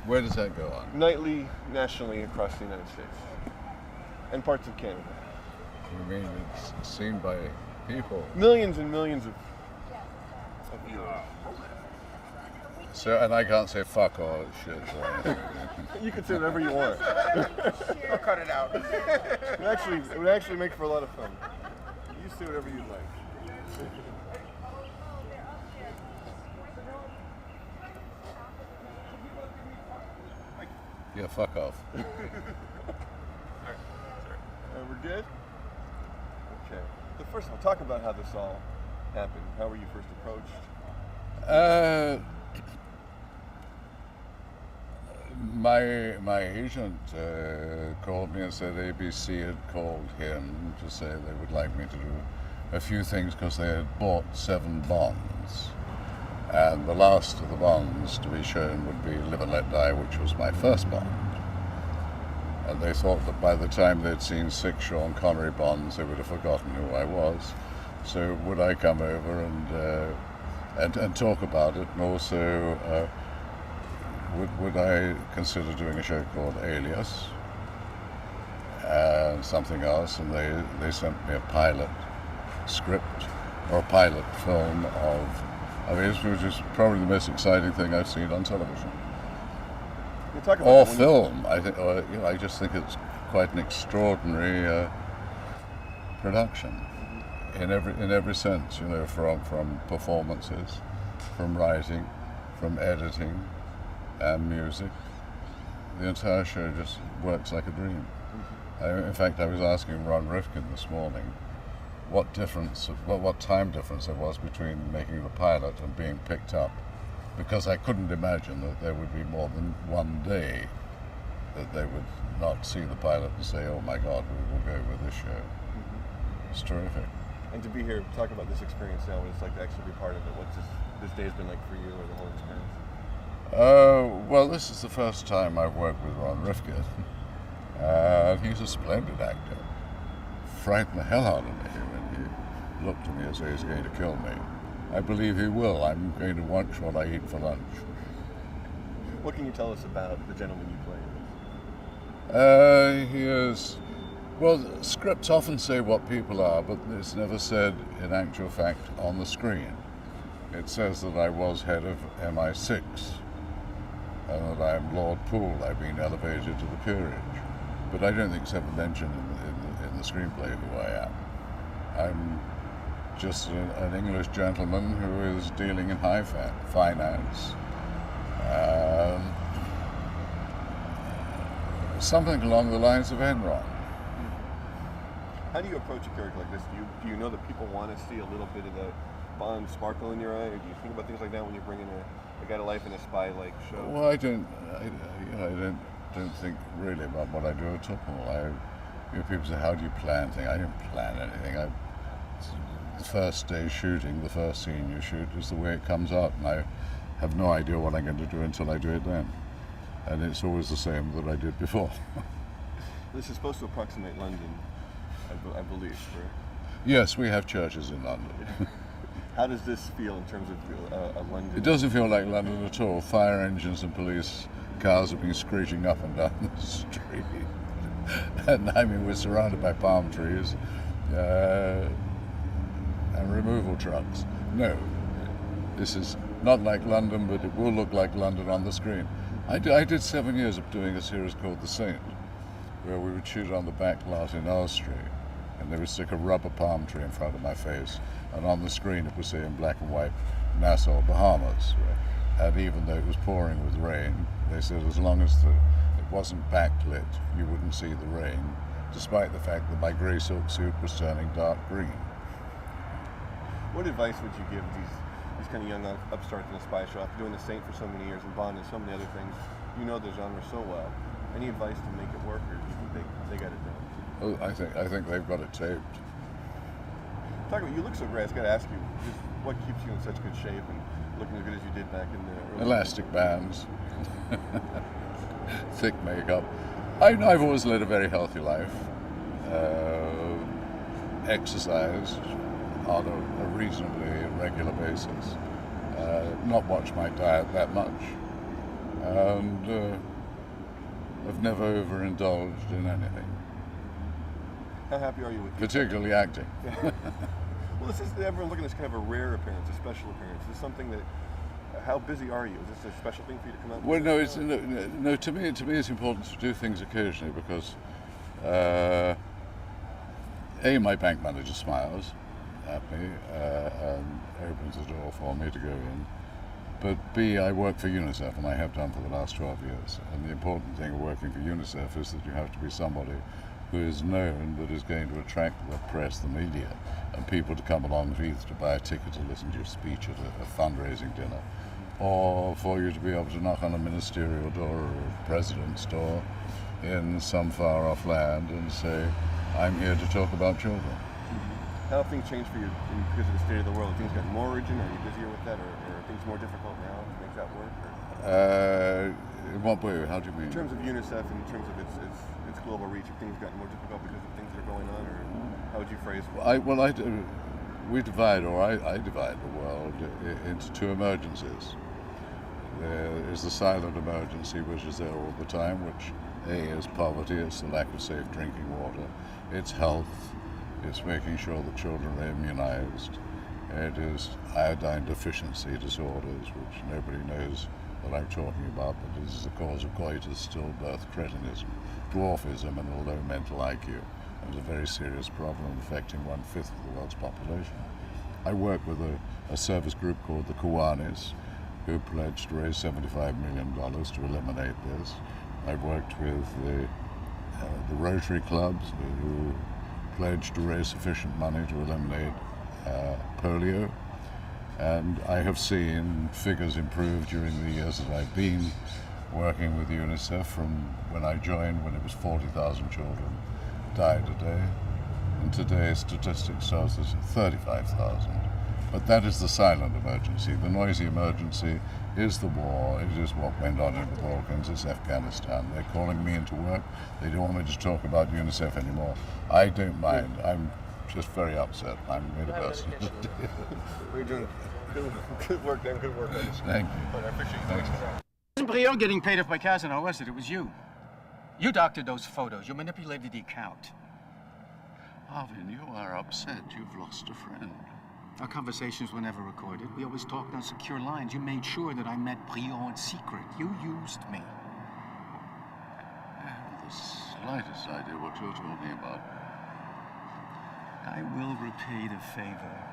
Where does that go on? Nightly, nationally, across the United States. And parts of Canada. You mean it's seen by people? Millions and millions of viewers. So, and I can't say fuck or shit or anything. You can say whatever you want. I'll cut it out. It would actually make for a lot of fun. You say whatever you'd like. Yeah, fuck off. We're good? Okay. So first of all, talk about how this all happened. How were you first approached? My agent called me and said ABC had called him to say they would like me to do a few things because they had bought 7 bonds. And the last of the bonds to be shown would be Live and Let Die, which was my first bond. And they thought that by the time they'd seen 6 Sean Connery bonds, they would have forgotten who I was. So would I come over and talk about it, and also would I consider doing a show called Alias and something else, and they sent me a pilot script or a pilot film of it, which is probably the most exciting thing I've seen on television. Or film. I think, I just think it's quite an extraordinary production in every sense. From performances, from writing, from editing, and music. The entire show just works like a dream. In fact, I was asking Ron Rifkin this morning what time difference there was between making the pilot and being picked up, because I couldn't imagine that there would be more than one day that they would not see the pilot and say, oh my God, we will go with this show. It's terrific. And to be here, talk about this experience now, what it's like to actually be part of it. What's this day has been like for you, or the whole experience? Well, this is the first time I've worked with Ron Rifkin. He's a splendid actor. Frightened the hell out of me when he looked at me as though he's going to kill me. I believe he will. I'm going to watch what I eat for lunch. What can you tell us about the gentleman you play? He is... Well, scripts often say what people are, but it's never said, in actual fact, on the screen. It says that I was head of MI6, and that I'm Lord Poole. I've been elevated to the peerage. But I don't think it's ever mentioned in the screenplay who I am. I'm just an English gentleman who is dealing in high finance. Something along the lines of Enron. How do you approach a character like this? Do you know that people want to see a little bit of that Bond sparkle in your eye, or do you think about things like that when you're bringing a guy to life in a spy-like show? Well, I don't think really about what I do at all. People say, how do you plan things? I don't plan anything. The first day shooting, the first scene you shoot is the way it comes out, and I have no idea what I'm going to do until I do it then. And it's always the same that I did before. This is supposed to approximate London, I believe, right? Yes, we have churches in London. How does this feel in terms of London? It doesn't feel like London at all. Fire engines and police cars have been screeching up and down the street. And I mean, we're surrounded by palm trees and removal trucks. No, this is not like London, but it will look like London on the screen. I did 7 years of doing a series called The Saint, where we would shoot on the back lot in Elstree, and they would stick a rubber palm tree in front of my face, and on the screen it would say in black and white, Nassau, Bahamas. And even though it was pouring with rain, they said as long as it wasn't backlit, you wouldn't see the rain, despite the fact that my grey silk suit was turning dark green. What advice would you give these kind of young upstarts in a spy show after doing The Saint for so many years and Bond and so many other things? You know the genre so well. Any advice to make it work, or do you think they got it down? Well, I think they've got it taped. Talk about, you look so great. I just got to ask you, just what keeps you in such good shape and looking as good as you did back in the early Elastic bands, thick makeup. I've always led a very healthy life. Exercised on a reasonably regular basis. Not watch my diet that much. and I've never overindulged in anything, How happy are you with particularly acting. Well, this is everyone's looking at this kind of a rare appearance, a special appearance. Is this something that? How busy are you? Is this a special thing for you to come out? Well, no, it's no. To me, it's important to do things occasionally because, A, my bank manager smiles at me and opens the door for me to go in. But B, I work for UNICEF, and I have done for the last 12 years. And the important thing of working for UNICEF is that you have to be somebody who is known, that is going to attract the press, the media, and people to come along to either to buy a ticket to listen to your speech at a fundraising dinner, or for you to be able to knock on a ministerial door or a president's door in some far-off land and say, I'm here to talk about children. How have things changed for you because of the state of the world? Have things gotten more urgent? Are you busier with that? Or are things more difficult now to make that work? In what way? How do you mean? In terms of UNICEF, in terms of its global reach, have things gotten more difficult because of things that are going on? Or how would you phrase it? We divide, or I divide the world into two emergencies. There is the silent emergency, which is there all the time, which A, is poverty, it's the lack of safe drinking water, it's health, it's making sure that children are immunized, it is iodine deficiency disorders, which nobody knows what I'm talking about, but this is the cause of coitus, stillbirth, cretinism, dwarfism, and a low mental IQ. It's a very serious problem affecting 1/5 of the world's population. I work with a service group called the Kiwanis, who pledged to raise $75 million to eliminate this. I've worked with the Rotary clubs who pledged to raise sufficient money to eliminate polio. And I have seen figures improve during the years that I've been working with UNICEF, from when I joined, when it was 40,000 children died a day, and today statistics tell us it's 35,000. But that is the silent emergency. The noisy emergency is the war. It is what went on in the Balkans. It's Afghanistan. They're calling me into work. They don't want me to talk about UNICEF anymore. I don't mind. I'm just very upset. I'm a weird person. We're doing good work, Dan. Good work. Thank you. I appreciate you. Thanks. Wasn't Brion getting paid off by Casino, was it? It was you. You doctored those photos. You manipulated the account. Arvin, you are upset. You've lost a friend. Our conversations were never recorded. We always talked on secure lines. You made sure that I met Brion in secret. You used me. I haven't the slightest idea what you're talking about. I will repay the favor.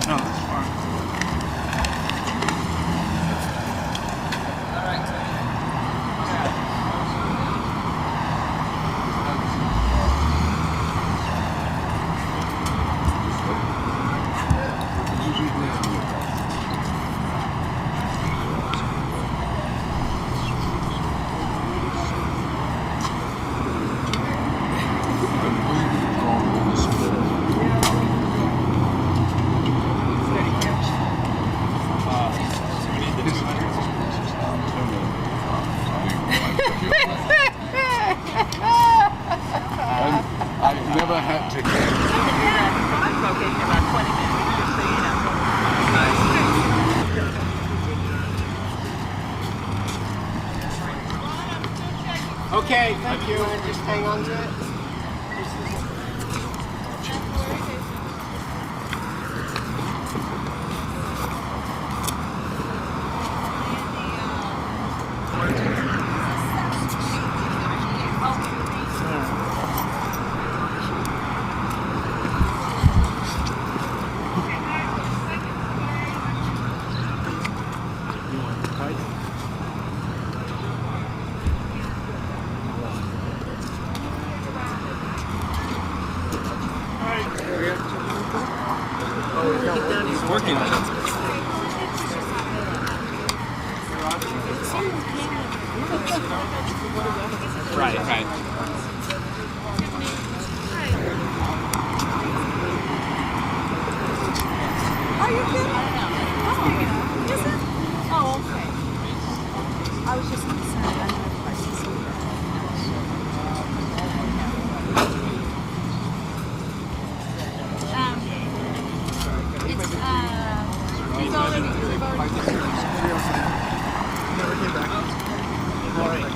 No, that's fine. I've never had to get. I'm okay in about 20 minutes, just so you know. Okay, thank you, and just hang on to it. Right, right. Are you kidding? Oh, is it? Oh, okay. I was just concerned. I don't know if I should see he's already Never came back. All right.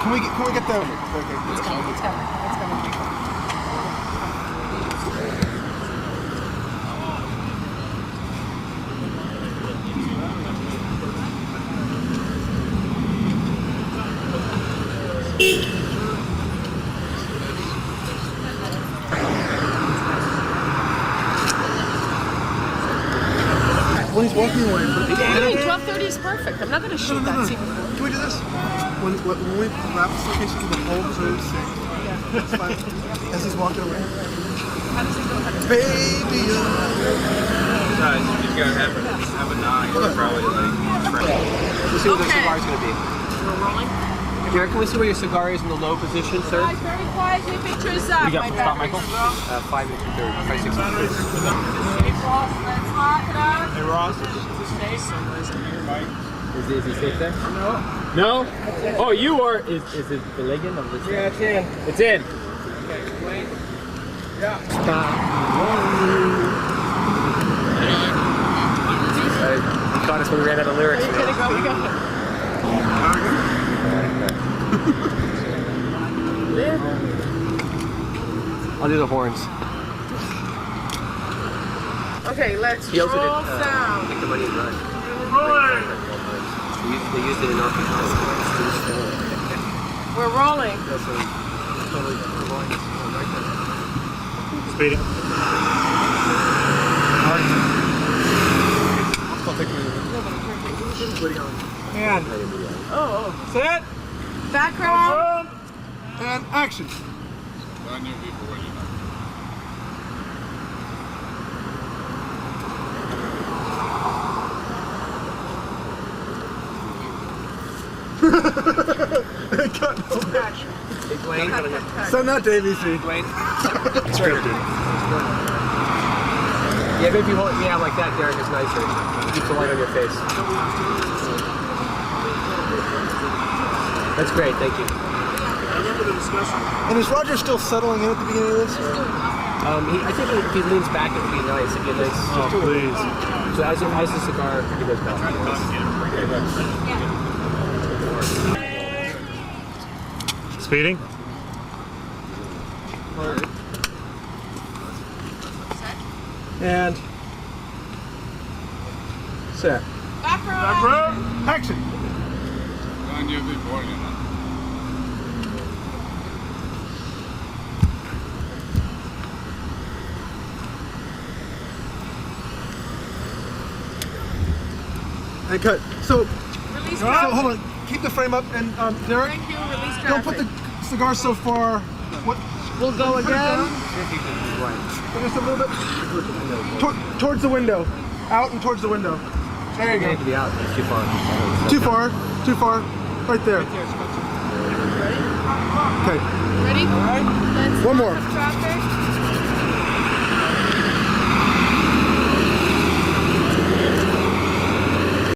Can we get the Well, he's walking away. Hey, 12:30 is perfect. I'm not going to shoot that scene. Can we do this? When we wrap this location to the whole crew sing. Yeah. It's fine. As he's walking away. Baby, He's gonna have a nine. Probably Let's see what the cigar's gonna be. We're rolling. Garrett, can we see where your cigar is in the low position, sir? Guys, very quietly, pictures up. You got stop, Michael? 5 minutes and 30. 5, 6 minutes. Hey, boss, let's lock it up. Hey, Ross. Is he safe there? No. No? Oh, you are. Is it the leg in on this side? Yeah, it's in. It's in. Okay, wait. Yeah. He caught us when we ran out of lyrics. Are you gonna go? We got I'll do the horns. Okay, let's He also roll did sound. Take the money and run. They used it in our We're rolling. Speeding. and Oh, set, background. and action. Cut. Hey, Dwayne. So not Davey C. Dwayne. Yeah, maybe if you hold it like that, Derek, is nicer. Keep the light on your face. That's great, thank you. And is Roger still settling in at the beginning of this? I think if he leans back, it would be nice. It'd be a nice. Oh, please. So as the cigar, he goes back. Speeding. And set. Background. Action. And cut. So Release So traffic. hold on, keep the frame up and Derek, Thank you. Release don't put traffic. the cigar so far. What? We'll go Put it again. down. Just a little bit towards the window, out and towards the window. There you It had go. to be out. It's too far. Too far, too far. Right there. Okay. Ready? Let's One more. lock up traffic.